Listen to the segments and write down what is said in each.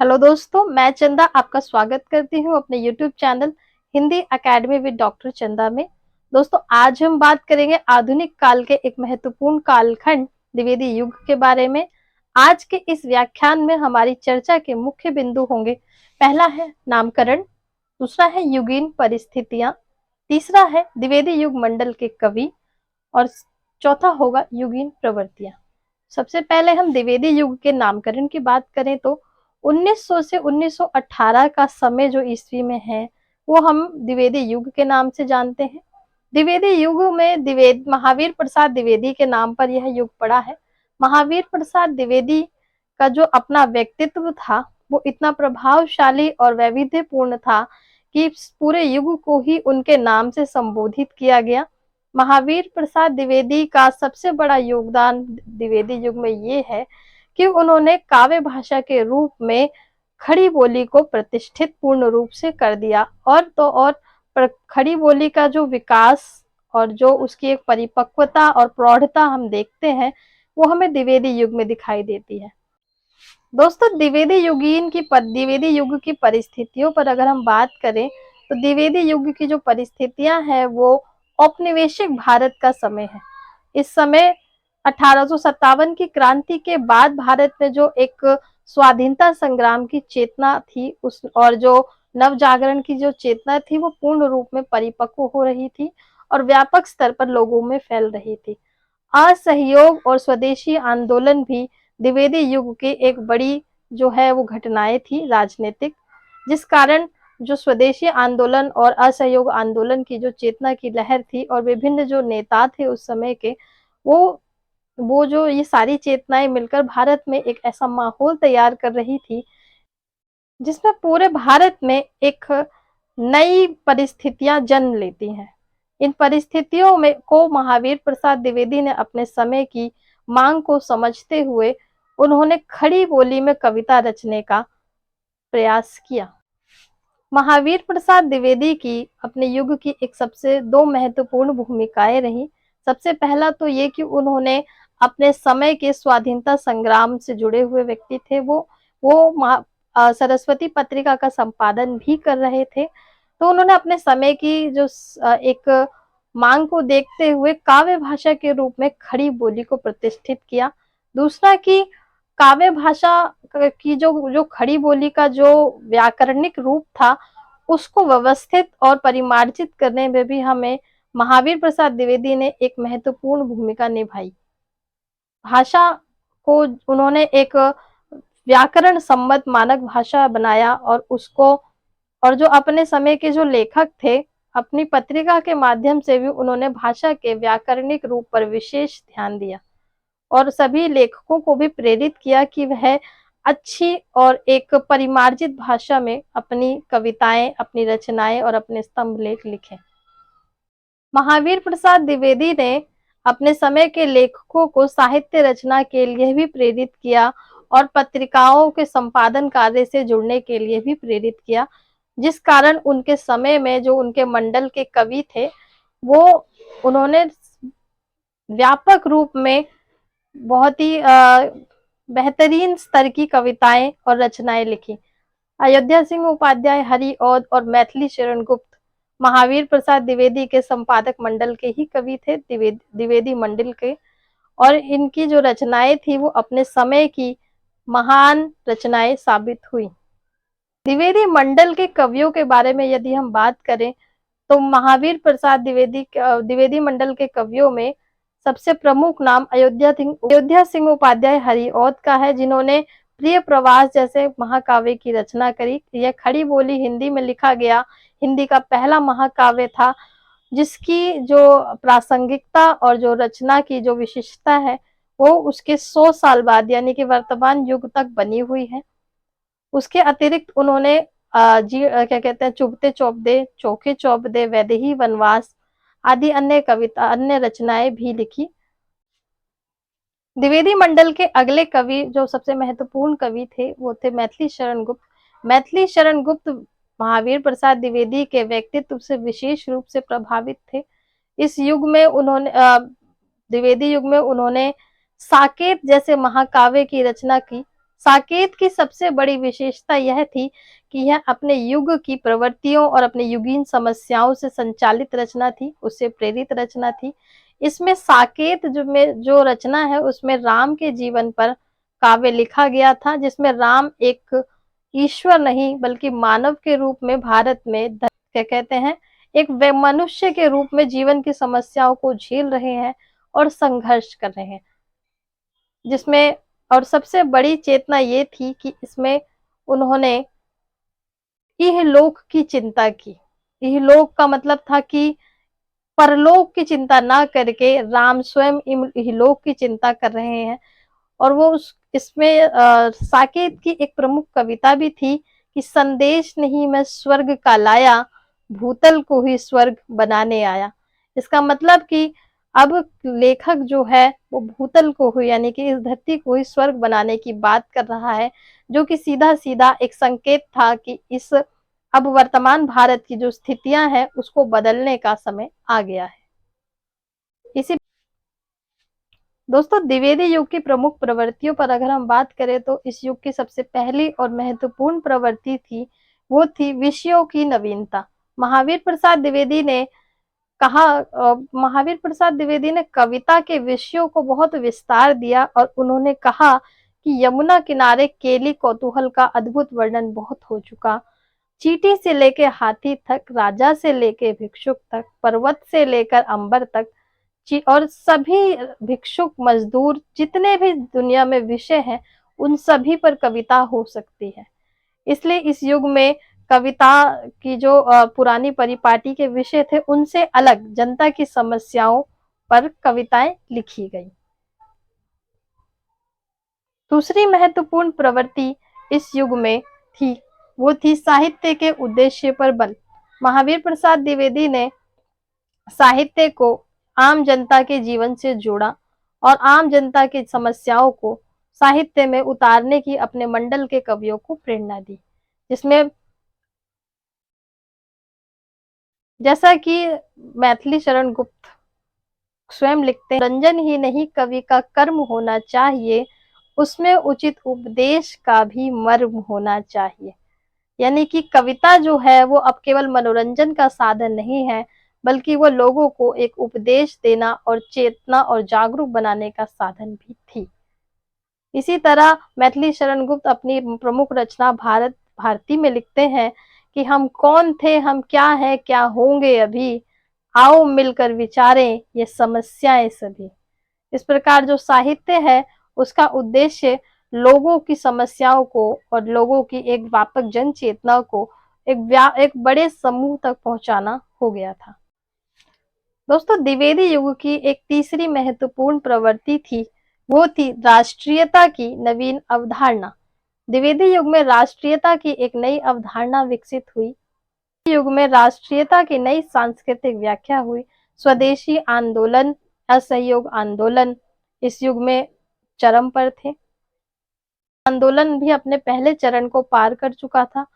Hello दोस्तों, मैं चंदा आपका स्वागत करती हूँ अपने YouTube channel Hindi academy with doctor चंदा में। दोस्तों, आज हम बात करेंगे आधुनिक काल के एक महत्वपूर्ण कालखंड द्विवेदी युग के बारे में। आज के इस व्याख्यान में हमारी चर्चा के मुख्य बिंदु होंगे। पहला है नामकरण, दूसरा है युगीन परिस्थितियां, तीसरा है द्विवेदी युग मंडल के कवि और चौथा होगा युगीन प्रवृत्तियां। सबसे पहले हम द्विवेदी युग के नामकरण की बात करें तो 1900 से 1918 का समय जो ईस्वी में है वो हम द्विवेदी युग के नाम से जानते हैं। द्विवेदी युग में द्विवेद महावीर प्रसाद द्विवेदी के नाम पर यह युग पड़ा है। महावीर प्रसाद द्विवेदी का जो अपना व्यक्तित्व था वो इतना प्रभावशाली और वैविध्यपूर्ण था कि पूरे युग को ही उनके नाम से संबोधित किया गया। महावीर प्रसाद द्विवेदी का सबसे बड़ा योगदान द्विवेदी युग में ये है कि उन्होंने काव्य भाषा के रूप में खड़ी बोली को प्रतिष्ठित पूर्ण रूप से कर दिया। और तो और खड़ी बोली का जो विकास और जो उसकी एक परिपक्वता और प्रौढ़ता हम देखते हैं वो हमें द्विवेदी युग में दिखाई देती है। दोस्तों, द्विवेदी युग की परिस्थितियों पर अगर हम बात करें तो द्विवेदी युग की जो परिस्थितियां हैं वो औपनिवेशिक भारत का समय है। इस समय 1857 की क्रांति के बाद भारत में जो एक स्वाधीनता संग्राम की चेतना थी उस और जो नव जागरण की जो चेतना थी वो पूर्ण रूप में परिपक्व हो रही थी और व्यापक स्तर पर लोगों में फैल रही थी। असहयोग और स्वदेशी आंदोलन भी द्विवेदी युग की एक बड़ी जो है वो घटनाएं थी राजनीतिक, जिस कारण जो स्वदेशी आंदोलन और असहयोग आंदोलन की जो चेतना की लहर थी और विभिन्न जो नेता थे उस समय के वो वो जो ये सारी चेतनाएं मिलकर भारत में एक ऐसा माहौल तैयार कर रही थी जिसमें पूरे भारत में एक नई परिस्थितियां जन्म लेती हैं। इन परिस्थितियों में को महावीर प्रसाद द्विवेदी ने अपने समय की मांग को समझते हुए उन्होंने खड़ी बोली में कविता रचने का प्रयास किया। महावीर प्रसाद द्विवेदी की अपने युग की एक सबसे दो महत्वपूर्ण भूमिकाएं रही। सबसे पहला तो ये कि उन्होंने अपने समय के स्वाधीनता संग्राम से जुड़े हुए व्यक्ति थे। वो सरस्वती पत्रिका का संपादन भी कर रहे थे। तो उन्होंने अपने समय की जो एक मांग को देखते हुए काव्य भाषा के रूप में खड़ी बोली को प्रतिष्ठित किया। दूसरा कि काव्य भाषा की जो जो खड़ी बोली का जो व्याकरणिक रूप था उसको व्यवस्थित और परिमार्जित करने में भी हमें महावीर प्रसाद द्विवेदी ने एक महत्वपूर्ण भूमिका निभाई। भाषा को उन्होंने एक व्याकरण सम्मत मानक भाषा बनाया और उसको और जो अपने समय के जो लेखक थे अपनी पत्रिका के माध्यम से भी उन्होंने भाषा के व्याकरणिक रूप पर विशेष ध्यान दिया और सभी लेखकों को भी प्रेरित किया कि वह अच्छी और एक परिमार्जित भाषा में अपनी कविताएं, अपनी रचनाएं और अपने स्तंभ लेख लिखें। महावीर प्रसाद द्विवेदी ने अपने समय के लेखकों को साहित्य रचना के लिए भी प्रेरित किया और पत्रिकाओं के संपादन कार्य से जुड़ने के लिए भी प्रेरित किया, जिस कारण उनके समय में जो उनके मंडल के कवि थे वो उन्होंने व्यापक रूप में बहुत ही बेहतरीन स्तर की कविताएं और रचनाएं लिखी। अयोध्या सिंह उपाध्याय, हरिऔध और मैथिली शरण गुप्त महावीर प्रसाद द्विवेदी के संपादक मंडल के ही कवि थे, द्विवेदी मंडल के। और इनकी जो रचनाएं थी वो अपने समय की महान रचनाएं साबित हुई। द्विवेदी मंडल के कवियों के बारे में यदि हम बात करें तो महावीर प्रसाद द्विवेदी मंडल के कवियों में सबसे प्रमुख नाम अयोध्या सिंह उपाध्याय हरिऔध का है, जिन्होंने प्रिय प्रवास जैसे महाकाव्य की रचना करी। यह खड़ी बोली हिंदी में लिखा गया हिंदी का पहला महाकाव्य था, जिसकी जो प्रासंगिकता और जो रचना की जो विशिष्टता है वो उसके 100 साल बाद यानी कि वर्तमान युग तक बनी हुई है। उसके अतिरिक्त उन्होंने क्या कहते हैं चुभते चौपदे, चौके चौपदे, वैदेही वनवास आदि अन्य रचनाएं भी लिखी। द्विवेदी मंडल के अगले कवि जो सबसे महत्वपूर्ण कवि थे वो थे मैथिली शरण गुप्त। मैथिली शरण गुप्त महावीर प्रसाद द्विवेदी के व्यक्तित्व से विशेष रूप से प्रभावित थे। इस युग में उन्होंने द्विवेदी युग में उन्होंने साकेत जैसे महाकाव्य की रचना की। साकेत की सबसे बड़ी विशेषता यह थी कि यह अपने युग की प्रवृत्तियों और अपने युगीन समस्याओं से संचालित रचना थी, उससे प्रेरित रचना थी। इसमें साकेत जो रचना है उसमें राम के जीवन पर काव्य लिखा गया था, जिसमें राम एक ईश्वर नहीं बल्कि मानव के रूप में भारत में क्या कहते हैं, एक मनुष्य के रूप में जीवन की समस्याओं को झेल रहे हैं और संघर्ष कर रहे हैं, जिसमें और सबसे बड़ी चेतना ये थी कि इसमें उन्होंने इहलोक की चिंता की। इहलोक का मतलब था कि परलोक की चिंता ना करके राम स्वयं इहलोक की चिंता कर रहे हैं। और वो उस इसमें साकेत की एक प्रमुख कविता भी थी कि संदेश नहीं मैं स्वर्ग का लाया, भूतल को ही स्वर्ग बनाने आया। इसका मतलब कि अब लेखक जो है वो भूतल को ही यानी कि इस धरती को ही स्वर्ग बनाने की बात कर रहा है, जो कि सीधा सीधा एक संकेत था कि इस अब वर्तमान भारत की जो स्थितियां हैं उसको बदलने का समय आ गया है। इसी दोस्तों द्विवेदी युग की प्रमुख प्रवृत्तियों पर अगर हम बात करें तो इस युग की सबसे पहली और महत्वपूर्ण प्रवृत्ति थी वो थी विषयों की नवीनता। महावीर प्रसाद द्विवेदी ने महावीर प्रसाद द्विवेदी ने कविता के विषयों को बहुत विस्तार दिया और उन्होंने कहा कि यमुना किनारे केली कौतूहल का अद्भुत वर्णन बहुत हो चुका। चींटी से लेकर हाथी तक, राजा से लेकर भिक्षुक तक, पर्वत से लेकर अंबर तक और सभी भिक्षुक मजदूर जितने भी दुनिया में विषय हैं उन सभी पर कविता हो सकती है। इसलिए इस युग में कविता की जो पुरानी परिपाटी के विषय थे उनसे अलग जनता की समस्याओं पर कविताएं लिखी गई। दूसरी महत्वपूर्ण प्रवृत्ति इस युग में थी वो थी साहित्य के उद्देश्य पर बल। महावीर प्रसाद द्विवेदी ने साहित्य को आम जनता के जीवन से जोड़ा और आम जनता की समस्याओं को साहित्य में उतारने की अपने मंडल के कवियों को प्रेरणा दी, जिसमें जैसा कि मैथिली शरण गुप्त स्वयं लिखते हैं, रंजन ही नहीं कवि का कर्म होना चाहिए, उसमें उचित उपदेश का भी मर्म होना चाहिए। यानी कि कविता जो है वो अब केवल मनोरंजन का साधन नहीं है बल्कि वो लोगों को एक उपदेश देना और चेतना और जागरूक बनाने का साधन भी थी। इसी तरह मैथिली शरण गुप्त अपनी प्रमुख रचना भारत भारती में लिखते हैं कि हम कौन थे, हम क्या है, क्या होंगे अभी, आओ मिलकर विचारें ये समस्याएं सभी। इस प्रकार जो साहित्य है उसका उद्देश्य लोगों की समस्याओं को और लोगों की एक व्यापक जन चेतना को एक बड़े समूह तक पहुंचाना हो गया था। दोस्तों द्विवेदी युग की एक तीसरी महत्वपूर्ण प्रवृत्ति थी वो थी राष्ट्रीयता की नवीन अवधारणा। द्विवेदी युग में राष्ट्रीयता की एक नई अवधारणा विकसित हुई। युग में राष्ट्रीयता की नई सांस्कृतिक व्याख्या हुई। स्वदेशी आंदोलन, असहयोग आंदोलन इस युग में चरम पर थे। आंदोलन भी अपने पहले चरण को पार कर चुका था।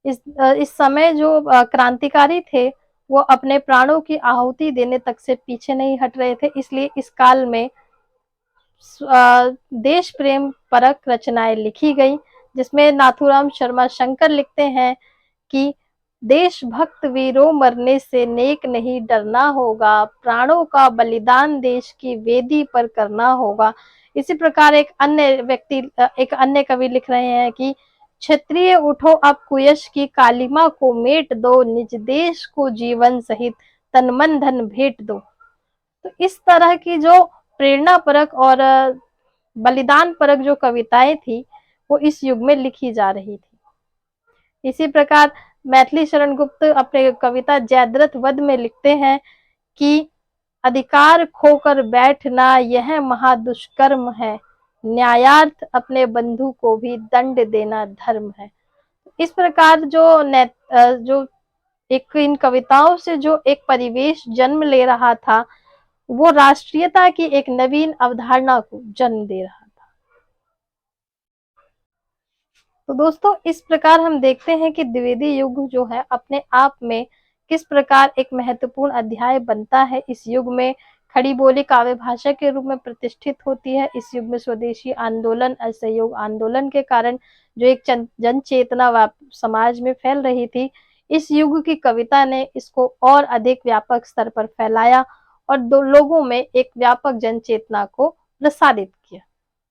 इस समय जो क्रांतिकारी थे वो अपने प्राणों की आहुति देने तक से पीछे नहीं हट रहे थे। इसलिए इस काल में देश प्रेम परक रचनाएं लिखी गई, जिसमें नाथूराम शर्मा शंकर लिखते हैं कि देशभक्त वीरों मरने से नेक नहीं डरना होगा, प्राणों का बलिदान देश की वेदी पर करना होगा। इसी प्रकार एक अन्य कवि लिख रहे हैं कि क्षत्रिय उठो अब कुयश की कालिमा को मेट दो, निज देश को जीवन सहित तन मन धन भेंट दो। तो इस तरह की जो प्रेरणा परक और बलिदान परक जो कविताएं थी वो इस युग में लिखी जा रही थी। इसी प्रकार मैथिली शरण गुप्त अपने कविता जयद्रथ वध में लिखते हैं कि अधिकार खोकर बैठना यह महादुष्कर्म है, न्यायार्थ अपने बंधु को भी दंड देना धर्म है। इस प्रकार जो एक इन कविताओं से जो एक परिवेश जन्म ले रहा था वो राष्ट्रीयता की एक नवीन अवधारणा को जन्म दे रहा था। तो दोस्तों इस प्रकार हम देखते हैं कि द्विवेदी युग जो है अपने आप में किस प्रकार एक महत्वपूर्ण अध्याय बनता है। इस युग में खड़ी बोली काव्य भाषा के रूप में प्रतिष्ठित होती है। इस युग में स्वदेशी आंदोलन, असहयोग आंदोलन के कारण जो एक जन चेतना समाज में फैल रही थी, इस युग की कविता ने इसको और अधिक व्यापक स्तर पर फैलाया और दो लोगों में एक व्यापक जन चेतना को प्रसारित किया।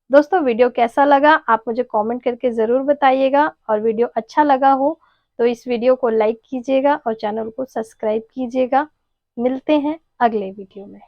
दोस्तों, वीडियो कैसा लगा आप मुझे कमेंट करके जरूर बताइएगा, और वीडियो अच्छा लगा हो तो इस वीडियो को लाइक कीजिएगा और चैनल को सब्सक्राइब कीजिएगा। मिलते हैं अगले वीडियो में।